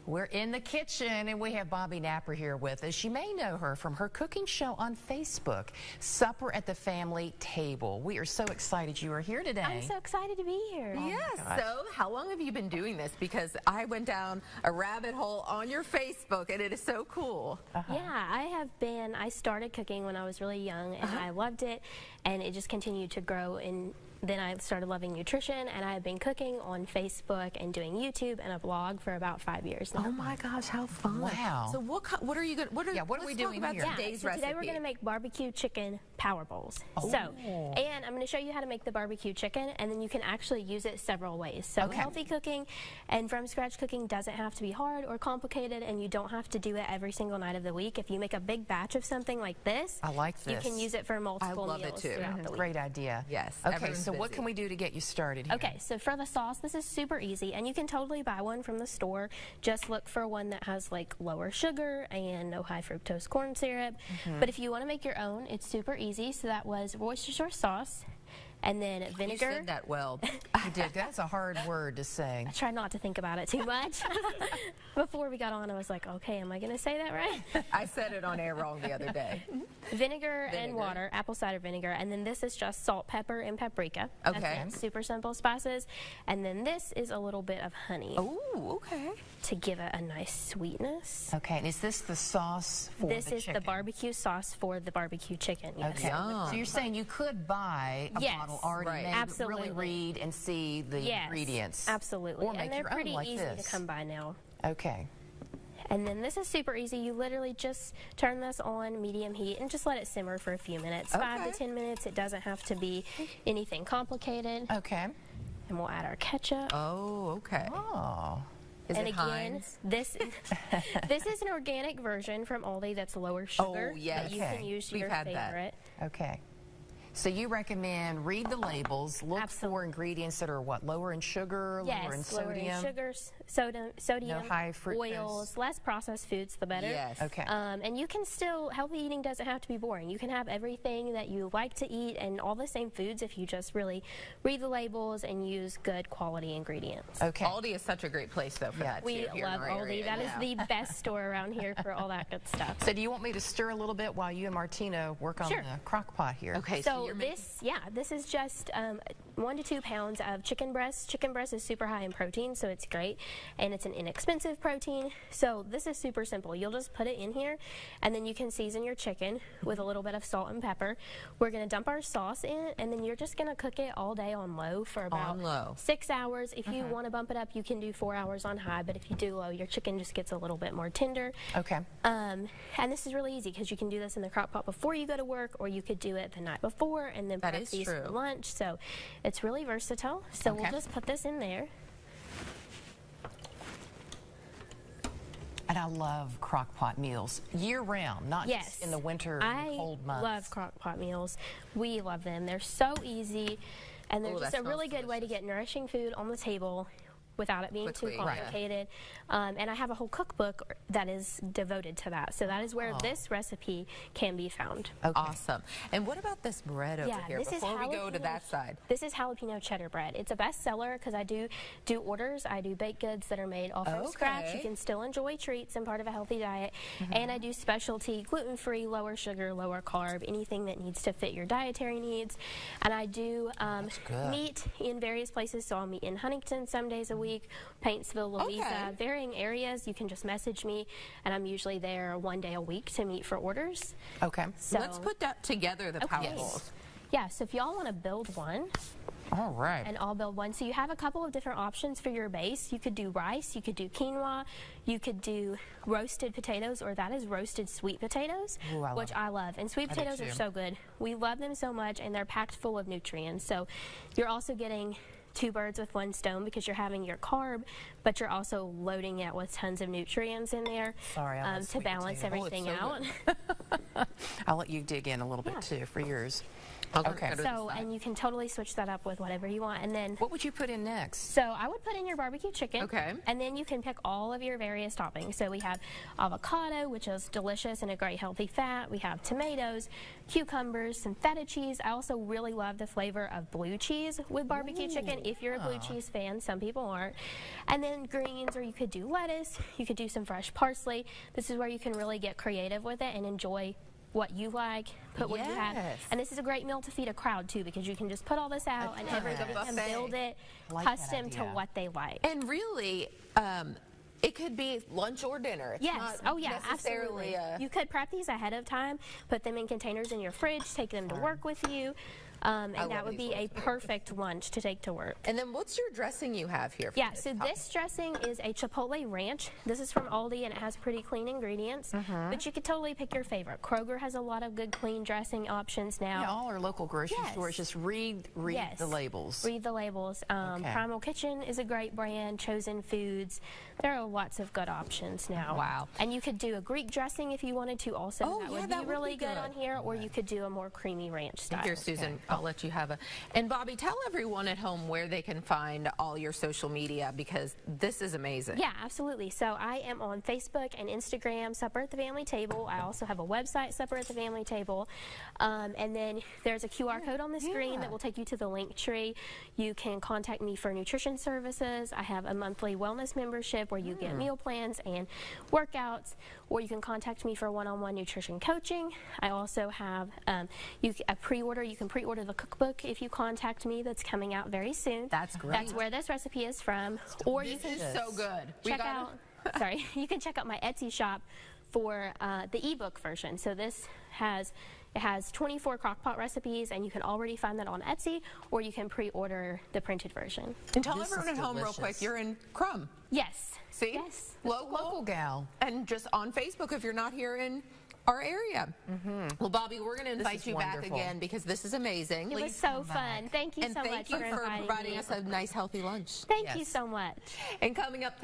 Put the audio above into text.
We're in the kitchen and we have Bobbi Napier here with us. You may know her from her cooking show on Facebook, Supper at the Family Table. We are so excited you are here today. I'm so excited to be here. Yes, so how long have you been doing this? Because I went down a rabbit hole on your Facebook and it is so cool. Yeah, I started cooking when I was really young and I loved it, and it just continued to grow, and then I started loving nutrition, and I have been cooking on Facebook and doing YouTube and a blog for about 5 years now. Oh my gosh, how fun. Wow. So what are you going to, what are we doing about here? today's so recipe? today we're going to make barbecue chicken power bowls. Oh. So, and I'm going to show you how to make the barbecue chicken, and then you can actually use it several ways. So healthy cooking and from scratch cooking doesn't have to be hard or complicated, and you don't have to do it every single night of the week. If you make a big batch of something like this, I like this. you can use it for multiple meals throughout the week. Great idea. Yes. Okay, so what can we do to get you started here? Okay, so for the sauce, this is super easy, and you can totally buy one from the store. Just look for one that has like lower sugar and no high fructose corn syrup. But if you want to make your own, it's super easy. So that was Worcestershire sauce, and then vinegar. You said that well. You did. That's a hard word to say. I tried not to think about it too much. Before we got on, I was like, okay, am I going to say that right? I said it on air wrong the other day. Vinegar and water, apple cider vinegar, and then this is just salt, pepper, and paprika. Okay. That's super simple spices. And then this is a little bit of honey. Oh, okay. To give it a nice sweetness. Okay, and is this the sauce for This the is chicken? the barbecue sauce for the barbecue chicken. Yes. Okay, so you're saying you could buy a bottle already made, absolutely. but really read and see the ingredients. Absolutely. Or make and they're your own pretty like easy this. to come by now. Okay. And then this is super easy. You literally just turn this on medium heat and just let it simmer for a few minutes. 5 to 10 minutes. It doesn't have to be anything complicated. Okay. And we'll add our ketchup. Oh, okay. Oh. Is and it again, Heinz? this is an organic version from Aldi that's lower sugar. Oh, yes. That you can use your favorite. Okay. So you recommend read the labels, look for ingredients that are what, lower in sugar, lower in sodium? Lower in sugars, sodium, no high fructose. oils, less processed foods, the better. Yes. Okay. And you can still, healthy eating doesn't have to be boring. You can have everything that you like to eat and all the same foods if you just really read the labels and use good quality ingredients. Okay. Aldi is such a great place, though, for that, We too, here love in our Aldi. area. That is the best store around here for all that good stuff. So do you want me to stir a little bit while you and Martina work on the crock pot here? Okay. So this is just 1 to 2 pounds of chicken breast. Chicken breast is super high in protein, so it's great, and it's an inexpensive protein. So this is super simple. You'll just put it in here, and then you can season your chicken with a little bit of salt and pepper. We're going to dump our sauce in, and then you're just going to cook it all day on low for about 6 hours. If you want to bump it up, you can do 4 hours on high, but if you do low, your chicken just gets a little bit more tender. Okay. And this is really easy because you can do this in the crock pot before you go to work, or you could do it the night before and then prep these for lunch. So it's really versatile. So we'll just put this in there. And I love crock pot meals year round, not just in the winter and cold months. I love crock pot meals. We love them. They're so easy, and they're just a really good way to get nourishing food on the table without it being too complicated. And I have a whole cookbook that is devoted to that. So that is where this recipe can be found. Awesome. And what about this bread over here before we go to that side? This is jalapeno cheddar bread. It's a bestseller because I do orders. I do baked goods that are made all from scratch. You can still enjoy treats and part of a healthy diet. And I do specialty, gluten-free, lower sugar, lower carb, anything that needs to fit your dietary needs. And I do meat in various places. So I'll meet in Huntington some days a week, Paintsville, Louisa, varying areas. You can just message me, and I'm usually there 1 day a week to meet for orders. Okay. So let's put that together, the power bowls. Yeah, so if y'all want to build one. All right. And I'll build one. So you have a couple of different options for your base. You could do rice, you could do quinoa, you could do roasted potatoes, or that is roasted sweet potatoes, which I love. And sweet potatoes are so good. We love them so much, and they're packed full of nutrients. So you're also getting 2 birds with 1 stone because you're having your carb, but you're also loading it with tons of nutrients in there to balance everything out. I'll let you dig in a little bit too for yours. Okay. So, and you can totally switch that up with whatever you want. And then, what would you put in next? so I would put in your barbecue chicken. Okay. And then you can pick all of your various toppings. So we have avocado, which is delicious and a great healthy fat. We have tomatoes, cucumbers, some feta cheese. I also really love the flavor of blue cheese with barbecue chicken. If you're a blue cheese fan, some people aren't. And then greens, or you could do lettuce. You could do some fresh parsley. This is where you can really get creative with it and enjoy what you like, put what you have. And this is a great meal to feed a crowd too, because you can just put all this out and everybody can build it custom to what they like. And really, it could be lunch or dinner. It's yes. not Oh yeah, absolutely. You could prep these ahead of time, put them in containers in your fridge, take them to work with you. And that would be a perfect lunch to take to work. And then what's your dressing you have here? Yeah, so this dressing is a Chipotle Ranch. This is from Aldi, and it has pretty clean ingredients. But you could totally pick your favorite. Kroger has a lot of good clean dressing options now. Yeah, all our local grocery stores. Just read the labels. Read the labels. Primal Kitchen is a great brand. Chosen Foods. There are lots of good options now. Wow. And you could do a Greek dressing if you wanted to also. Oh, that would be really good on here. Or you could do a more creamy ranch style. Here, Susan, I'll let you have a. And Bobbi, tell everyone at home where they can find all your social media, because this is amazing. Yeah, absolutely. So I am on Facebook and Instagram, Supper at the Family Table. I also have a website, Supper at the Family Table. And then there's a QR code on the screen that will take you to the link tree. You can contact me for nutrition services. I have a monthly wellness membership where you get meal plans and workouts, or you can contact me for one-on-one nutrition coaching. I also have a pre-order. You can pre-order the cookbook if you contact me. That's coming out very soon. That's great. That's where this recipe is from. Or you can so good. check out. Sorry, you can check out my Etsy shop for the ebook version. So this has 24 crockpot recipes, and you can already find that on Etsy, or you can pre-order the printed version. And tell everyone at home real quick, you're in Crum. Yes. See? Yes. Local gal. And just on Facebook if you're not here in our area. Well, Bobbi, we're going to invite you back again, because this is amazing. It was so fun. Thank you so much for inviting me. providing us a nice, healthy lunch. Thank you so much. And coming up,